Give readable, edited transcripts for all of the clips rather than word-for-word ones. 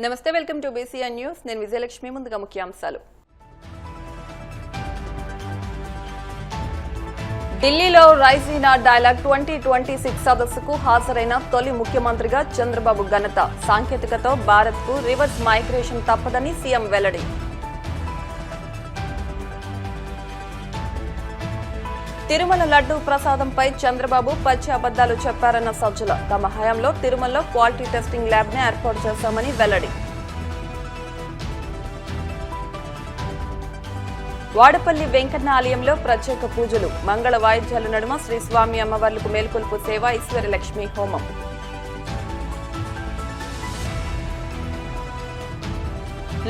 నమస్తే, welcome to BCN news. నేను విజయలక్ష్మి. ముందుగా ముఖ్యాంశాలు. ఢిల్లీలో రైసీనా డైలాగ్ 2026 సదస్సుకు హాజరైన తొలి ముఖ్యమంత్రిగా చంద్రబాబు ఘనత. సాంకేతికతో భారత్కు రివర్స్ మైగ్రేషన్ తప్పదని సీఎం వెల్లడి. తిరుమల లడ్డూ ప్రసాదంపై చంద్రబాబు పచ్చి అబద్దాలు చెప్పారన్న సజ్జల. తమ హయాంలో తిరుమలలో క్వాలిటీ టెస్టింగ్ ల్యాబ్ ని ఏర్పాటు చేశామని వెల్లడి. వాడపల్లి వెంకన్న ఆలయంలో ప్రత్యేక పూజలు. మంగళ వాయిద్యాల నడుమ శ్రీ స్వామి అమ్మవార్లకు మేల్కొల్పు సేవ, ఈశ్వరలక్ష్మి హోమం.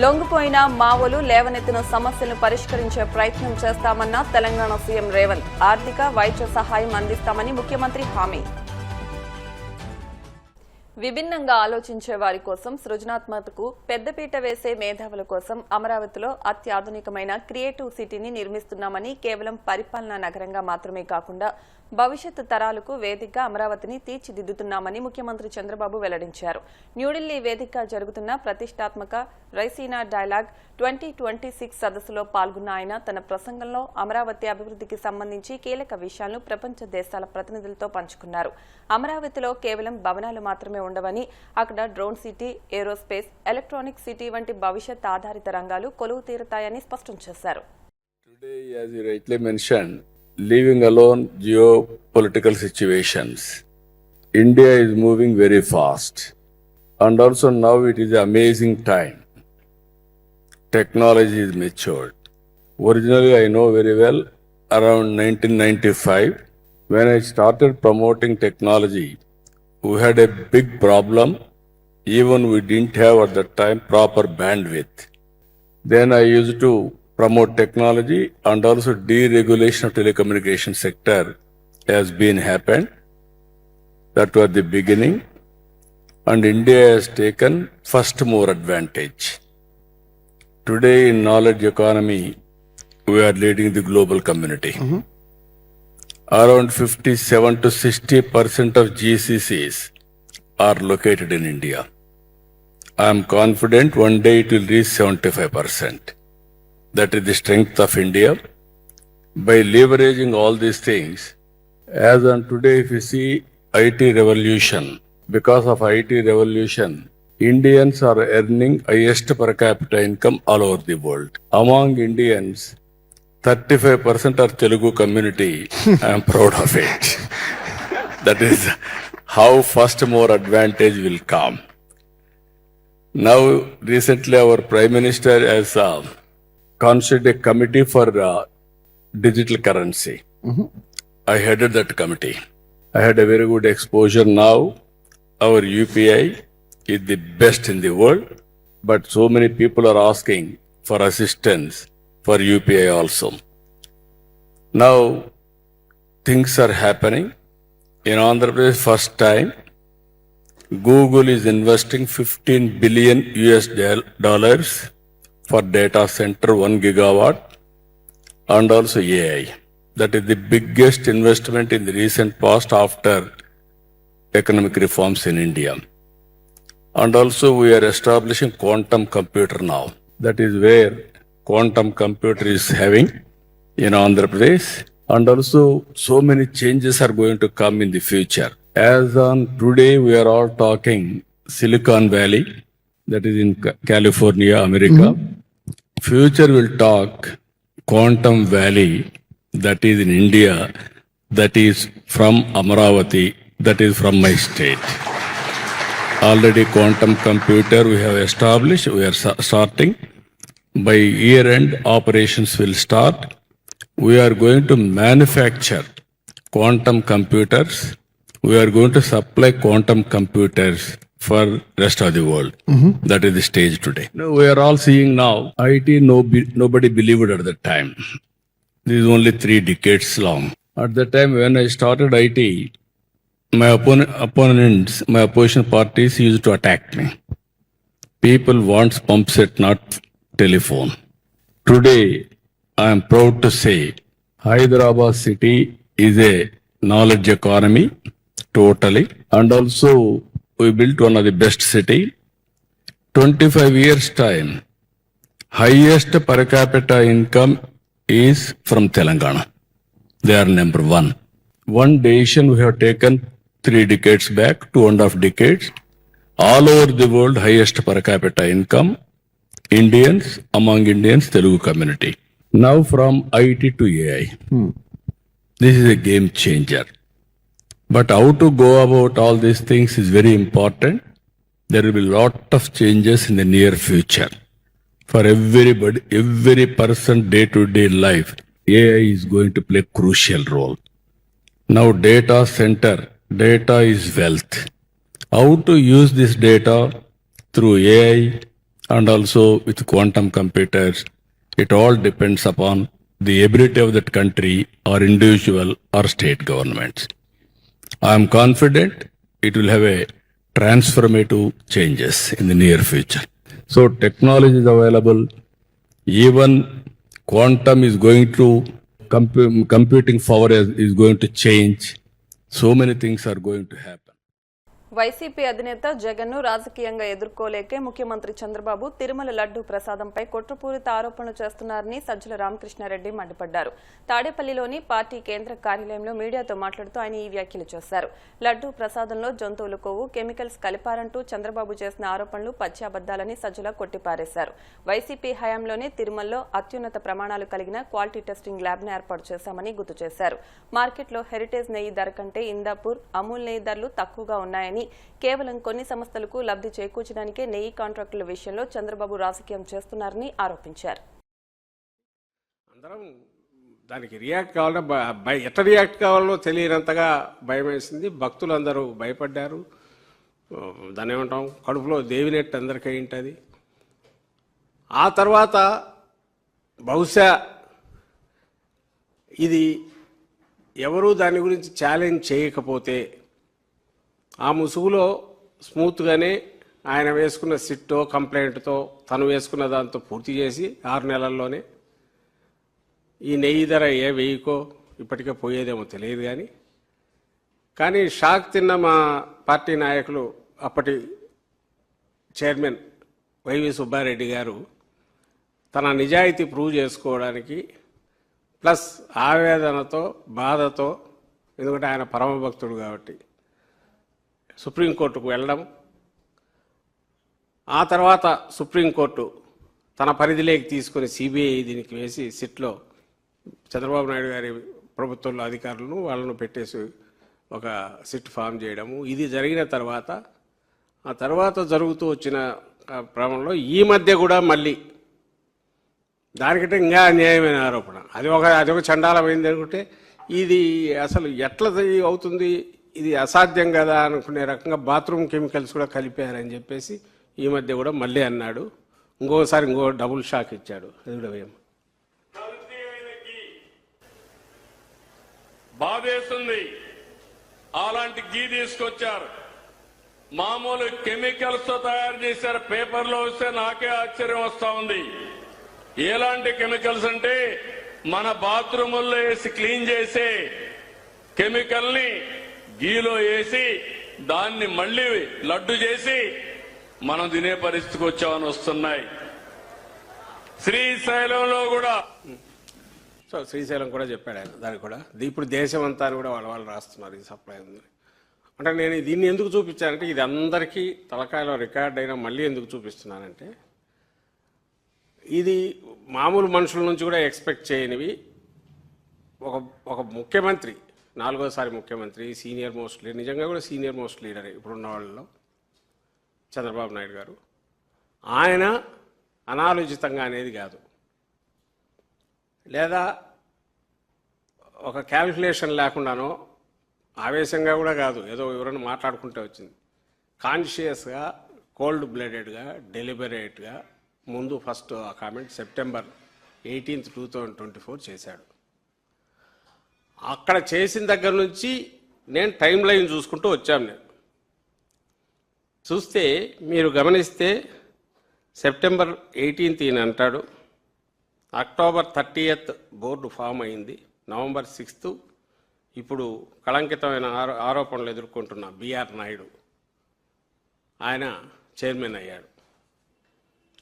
లొంగిపోయిన మావోలు లేవనెత్తిన సమస్యలను పరిష్కరించే ప్రయత్నం చేస్తామన్న తెలంగాణ సీఎం రేవంత్. ఆర్థిక వైద్య సహాయం అందిస్తామని ముఖ్యమంత్రి హామీ. విభిన్నంగా ఆలోచించే వారి కోసం, సృజనాత్మకతకు పెద్దపీట వేసే మేధావుల కోసం అమరావతిలో అత్యాధునికమైన క్రియేటివ్ సిటీని నిర్మిస్తున్నామని, కేవలం పరిపాలనా నగరంగా మాత్రమే కాకుండా భవిష్యత్తు తరాలకు వేదికగా అమరావతిని తీర్చిదిద్దుతున్నామని ముఖ్యమంత్రి చంద్రబాబు వెల్లడించారు. న్యూఢిల్లీ వేదికగా జరుగుతున్న ప్రతిష్టాత్మక రైసీనా డైలాగ్ 2026 సదస్సులో పాల్గొన్న ఆయన తన ప్రసంగంలో అమరావతి అభివృద్ధికి సంబంధించి కీలక విషయాలను ప్రపంచ దేశాల ప్రతినిధులతో పంచుకున్నారు. అమరావతిలో కేవలం భవనాలు మాత్రమే ఉండవని, అక్కడ drone city, aerospace, electronic city వంటి భవిష్యత్ ఆధారిత రంగాలు కొలువు తీరుతాయని స్పష్టం చేశారు. Leaving alone geopolitical situations, India is moving very fast, and also now it is an amazing time. Technology is matured. Originally, I know very well, around 1995, when I started promoting technology, we had a big problem. Even we didn't have at that time proper bandwidth. Then I used to promote technology, and also deregulation of telecommunication sector has been happened. That was the beginning, and India has taken first more advantage. Today in knowledge economy, we are leading the global community. Around 57 to 60% of GCCs are located in India. I am confident one day it will reach 75%. That is the strength of India. By leveraging all these things, as on today, if you see IT revolution, because of IT revolution, Indians are earning highest per capita income all over the world. Among Indians, 35% are Telugu community. I am proud of it. That is how first more advantage will come. Now, recently our Prime Minister has constituted a committee for digital currency. I headed that committee. I had a very good exposure now. Our UPI is the best in the world, but so many people are asking for assistance for UPI also. Now, things are happening. In Andhra Pradesh, first time, Google is investing $15 billion for data center 1 gigawatt and also AI. That is the biggest investment in the recent past after economic reforms in India. And also we are establishing quantum computer now. That is where quantum computer is having in Andhra Pradesh. And also so many changes are going to come in the future. As on today we are all talking Silicon Valley, that is in California, America. Future will talk Quantum Valley, that is in India, that is from Amaravati, that is from my state. Already quantum computer we have established, we are starting. By year end operations will start. We are going to manufacture quantum computers. We are going to supply quantum computers for rest of the world. That is the stage today. Now, we are all seeing now, IT, nobody believed at that time. This is only 3 decades long. At that time when I started IT, my opponents, my opposition parties used to attack me. People want pump set, not telephone. Today, I am proud to say, Hyderabad city is a knowledge economy, totally. And also, we built one of the best city. 25 years time, highest per capita income is from Telangana. They are number one. One decision we have taken 3 decades back, 2.5 decades. All over the world, highest per capita income, Indians, among Indians, Telugu community. Now from IT to AI. This is a game changer. But how to go about all these things is very important. There will be a lot of changes in the near future. For everybody, every person day-to-day life, AI is going to play a crucial role. Now data center, data is wealth. How to use this data through AI and also with quantum computers, it all depends upon the ability of that country or individual or state governments. I am confident it will have a transformative changes in the near future. So technology is available. Even quantum is going to, computing power is going to change. So many things are going to happen. YCP అధినేత జగన్ను రాజకీయంగా ఎదుర్కోలేకే ముఖ్యమంత్రి చంద్రబాబు తిరుమల లడ్డూ ప్రసాదంపై కుట్రపూరిత ఆరోపణలు చేస్తున్నారని సజ్జల రామకృష్ణారెడ్డి మండిపడ్డారు. తాడేపల్లిలోని party కేంద్ర కార్యాలయంలో మీడియాతో మాట్లాడుతూ ఆయన ఈ వ్యాఖ్యలు చేశారు. లడ్డూ ప్రసాదంలో జంతువుల కొవ్వు, కెమికల్స్ కలిపారంటూ చంద్రబాబు చేసిన ఆరోపణలు పచ్చాబద్దాలని సజ్జల కొట్టిపారేశారు. వైసీపీ హయాంలోనే తిరుమలలో అత్యున్నత ప్రమాణాలు కలిగిన క్వాలిటీ టెస్టింగ్ ల్యాబ్ను ఏర్పాటు చేశామని గుర్తు చేశారు. మార్కెట్లో హెరిటేజ్ నెయ్యి ధర కంటే ఇందాపూర్, అమూల్ నెయ్యి ధరలు తక్కువగా ఉన్నాయని, కేవలం కొన్ని సంస్థలకు లబ్ధి చేకూర్చడానికే నెయ్యి కాంట్రాక్టుల విషయంలో చంద్రబాబు రాజకీయం చేస్తున్నారని ఆరోపించారు. అందరం దానికి రియాక్ట్ కావాలంటే ఎట్లా రియాక్ట్ కావాలో తెలియనంతగా భయం వేసింది. భక్తులందరూ భయపడ్డారు. దాన్ని ఏమంటాం, కడుపులో దేవినట్టు అందరికీ అయింటది. ఆ తర్వాత బహుశా ఇది ఎవరూ దాని గురించి ఛాలెంజ్ చేయకపోతే ఆ ముసుగులో స్మూత్గానే ఆయన వేసుకున్న సిట్టో కంప్లైంట్తో తను వేసుకున్న దాంతో పూర్తి చేసి 6 నెలల్లోనే ఈ నెయ్యి ధర 1000కో ఇప్పటికే పోయేదేమో తెలియదు. కానీ షాక్ తిన్న మా పార్టీ నాయకులు, అప్పటి చైర్మన్ వైవి సుబ్బారెడ్డి గారు తన నిజాయితీ ప్రూవ్ చేసుకోవడానికి ప్లస్ ఆవేదనతో, బాధతో, ఎందుకంటే ఆయన పరమభక్తుడు కాబట్టి సుప్రీంకోర్టుకు వెళ్ళడం, ఆ తర్వాత సుప్రీంకోర్టు తన పరిధిలోకి తీసుకుని సిబిఐ దీనికి వేసి సిట్లో చంద్రబాబు నాయుడు గారి ప్రభుత్వంలో అధికారులను వాళ్ళను పెట్టేసి ఒక సిట్ ఫామ్ చేయడము, ఇది జరిగిన తర్వాత ఆ తర్వాత జరుగుతూ వచ్చిన క్రమంలో ఈ మధ్య కూడా మళ్ళీ దానికంటే ఇంకా అన్యాయమైన ఆరోపణ, అది ఒక చండాలమైంది అనుకుంటే ఇది అసలు ఎట్లా అవుతుంది, ఇది అసాధ్యం కదా అనుకునే రకంగా బాత్రూమ్ కెమికల్స్ కూడా కలిపారని చెప్పేసి ఈ మధ్య కూడా మళ్ళీ అన్నాడు. ఇంకోసారి డబుల్ షాక్ ఇచ్చాడు. అది కూడా బాధేస్తుంది. అలాంటి గీ తీసుకొచ్చారు, మామూలు కెమికల్స్ తో తయారు చేశారు. పేపర్లో వస్తే నాకే ఆశ్చర్యం వస్తా ఉంది. ఎలాంటి కెమికల్స్ అంటే మన బాత్రూముల్లో వేసి క్లీన్ చేసే కెమికల్ ని గీలో వేసి దాన్ని మళ్లీ లడ్డు చేసి మనం తినే పరిస్థితికి వచ్చామని వస్తున్నాయి. శ్రీశైలంలో కూడా శ్రీశైలం కూడా చెప్పాడు ఆయన. దానికి కూడా ఇప్పుడు దేశం అంతా కూడా వాళ్ళు రాస్తున్నారు ఈ సప్లై ఉంది అంటే. నేను దీన్ని ఎందుకు చూపించానంటే, ఇది అందరికీ తలకాయలో రికార్డ్ అయినా మళ్ళీ ఎందుకు చూపిస్తున్నానంటే, ఇది మామూలు మనుషుల నుంచి కూడా ఎక్స్పెక్ట్ చేయనివి. ఒక ముఖ్యమంత్రి, 4వ ముఖ్యమంత్రి, సీనియర్ మోస్ట్ లీడర్, నిజంగా కూడా సీనియర్ మోస్ట్ లీడర్ ఇప్పుడున్న వాళ్ళలో చంద్రబాబు నాయుడు గారు, ఆయన అనాలోచితంగా అనేది కాదు, లేదా ఒక క్యాల్కులేషన్ లేకుండానో ఆవేశంగా కూడా కాదు, ఏదో ఎవరైనా మాట్లాడుకుంటే వచ్చింది, కాన్షియస్గా, కోల్డ్ బ్లడెడ్గా, డెలిబరేట్గా ముందు ఫస్ట్ ఆ కామెంట్ September 18, 2024 చేశాడు. అక్కడ చేసిన దగ్గర నుంచి నేను టైం లైన్ చూసుకుంటూ వచ్చాను. నేను చూస్తే మీరు గమనిస్తే September 18 ఈయన అంటాడు, October 30 బోర్డు ఫామ్ అయింది, November 6 ఇప్పుడు కళంకితమైన ఆరోపణలు ఎదుర్కొంటున్న బిఆర్ నాయుడు ఆయన చైర్మన్ అయ్యాడు.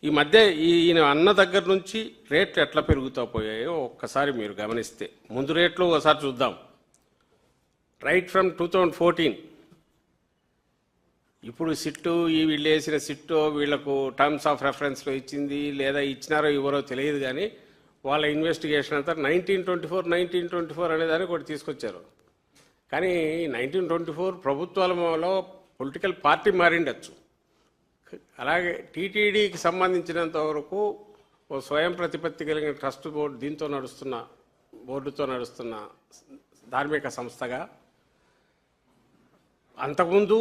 ఈ మధ్య ఈయన అన్న దగ్గర నుంచి రేట్లు ఎట్లా పెరుగుతూ పోయాయో ఒక్కసారి మీరు గమనిస్తే, ముందు రేట్లు ఒకసారి చూద్దాం. రైట్ ఫ్రమ్ 2014 ఇప్పుడు సిట్టు వీళ్ళు వేసిన సిట్టు వీళ్లకు టర్మ్స్ ఆఫ్ రెఫరెన్స్లో ఇచ్చింది లేదా ఇచ్చినారో ఇవ్వరో తెలియదు, కానీ వాళ్ళ ఇన్వెస్టిగేషన్ అంతా 1924 అనేదాన్ని ఒకటి తీసుకొచ్చారు. కానీ 1924 ప్రభుత్వాలలో పొలిటికల్ పార్టీ మారిండొచ్చు. అలాగే టీటీడీకి సంబంధించినంత వరకు ఓ స్వయం ప్రతిపత్తి కలిగిన ట్రస్ట్ బోర్డుతో నడుస్తున్న ధార్మిక సంస్థగా అంతకుముందు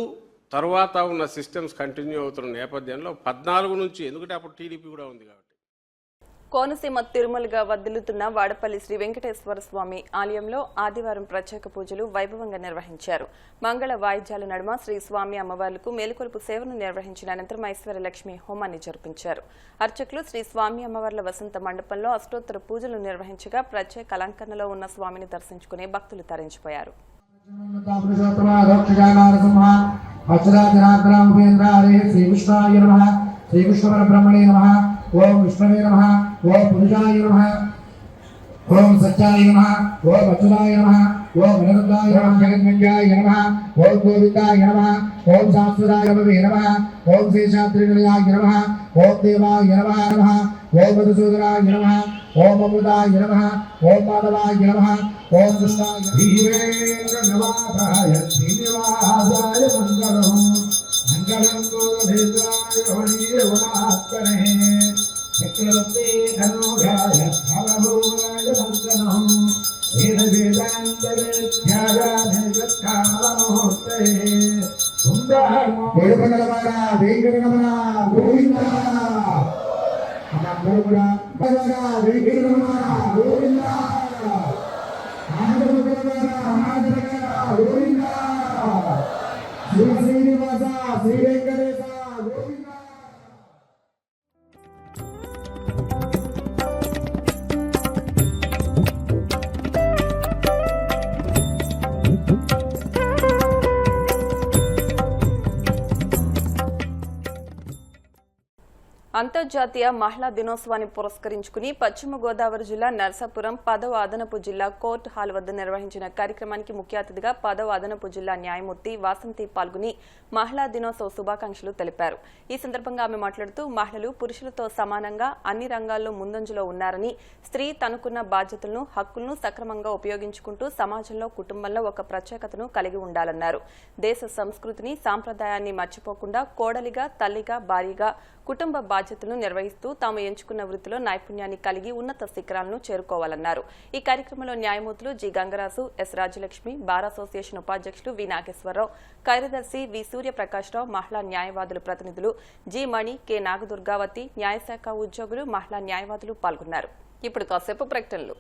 తర్వాత ఉన్న సిస్టమ్స్ కంటిన్యూ అవుతున్న నేపథ్యంలో 14 నుంచి, ఎందుకంటే అప్పుడు టీడీపీ కూడా ఉంది కాబట్టి. కోనసీమ తిరుమలగా వర్ధిల్లుతున్న వాడపల్లి శ్రీ వెంకటేశ్వర స్వామి ఆలయంలో ఆదివారం ప్రత్యేక పూజలు వైభవంగా నిర్వహించారు. మంగళ వాయిద్యాల నడుమ శ్రీ స్వామి అమ్మవార్లకు మేలుకొలుపు సేవను నిర్వహించిన అనంతరం ఐశ్వర్యలక్ష్మి హోమాన్ని జరిపించారు. అర్చకులు శ్రీ స్వామి అమ్మవార్ల వసంత మండపంలో అష్టోత్తర పూజలు నిర్వహించగా ప్రత్యేక అలంకరణలో ఉన్న స్వామిని దర్శించుకునే భక్తులు తరించిపోయారు. శ్రీకృష్ణపరబ్రహ్మణే నమః. ఓం విష్ణవే నమః. ఓం పురుషాయ నమః. ఓం సత్యాయ నమః. ఓం అచ్యుతాయ నమః. ఓం వినోదాయ నమః. జగన్మంజాయ నమః. ఓం గోవిందాయ నమః. ఓం శాశ్వతాయ నమః. ఓం శేషాద్రినిలయాయ నమః. ఓం దేవాయ నమః. ఓం మధుసూదనాయ నమః. ఓం అమృతాయ నమః. ఓం మాధవాయ నమః. ఓం కృష్ణాయ శ్రీవేంకటనాథాయ శ్రీనివాసాయ మంగళం. మంగళం గోవిందాయ వణీయవనాత్మనే చక్రవర్తి ధనుజాయ ఫలభూయాయ మంగళం. వేద వేదాంత విద్యాగానమూర్తే వేడుకొండలవాడ వెంకటరమణ గోవింద. అందరూ కూడా వెంకటరమణ గోవింద. గోవింద. శ్రీ శ్రీనివాస శ్రీ వెంకటేశ గోవింద. అంతర్జాతీయ మహిళా దినోత్సవాన్ని పురస్కరించుకుని పశ్చిమ గోదావరి జిల్లా నర్సాపురం 10వ అదనపు జిల్లా కోర్టు హాల్ వద్ద నిర్వహించిన కార్యక్రమానికి ముఖ్య అతిథిగా 10వ అదనపు జిల్లా న్యాయమూర్తి వాసంతి పాల్గొని మహిళా దినోత్సవ శుభాకాంక్షలు తెలిపారు. ఈ సందర్భంగా ఆమె మాట్లాడుతూ మహిళలు పురుషులతో సమానంగా అన్ని రంగాల్లో ముందంజలో ఉన్నారని, స్త్రీ తనకున్న బాధ్యతలను హక్కులను సక్రమంగా ఉపయోగించుకుంటూ సమాజంలో కుటుంబంలో ఒక ప్రత్యేకతను కలిగి ఉండాలన్నారు. దేశ సంస్కృతిని సాంప్రదాయాన్ని మర్చిపోకుండా కోడలిగా, తల్లిగా, భార్యగా కుటుంబ బాధ్యతలను నిర్వహిస్తూ తాము ఎంచుకున్న వృత్తిలో నైపుణ్యాన్ని కలిగి ఉన్నత శిఖరాలను చేరుకోవాలన్నారు. ఈ కార్యక్రమంలో న్యాయమూర్తులు G Gangaraju, S Rajalakshmi, bar association ఉపాధ్యక్షులు వి నాగేశ్వరరావు, కార్యదర్శి వి సూర్యప్రకాశ్రావు, మహిళా న్యాయవాదుల ప్రతినిధులు జి మణి, కె నాగదుర్గావతి, న్యాయశాఖ ఉద్యోగులు, మహిళా న్యాయవాదులు పాల్గొన్నారు. ఇప్పుడు కాసేపు ప్రకటనలు.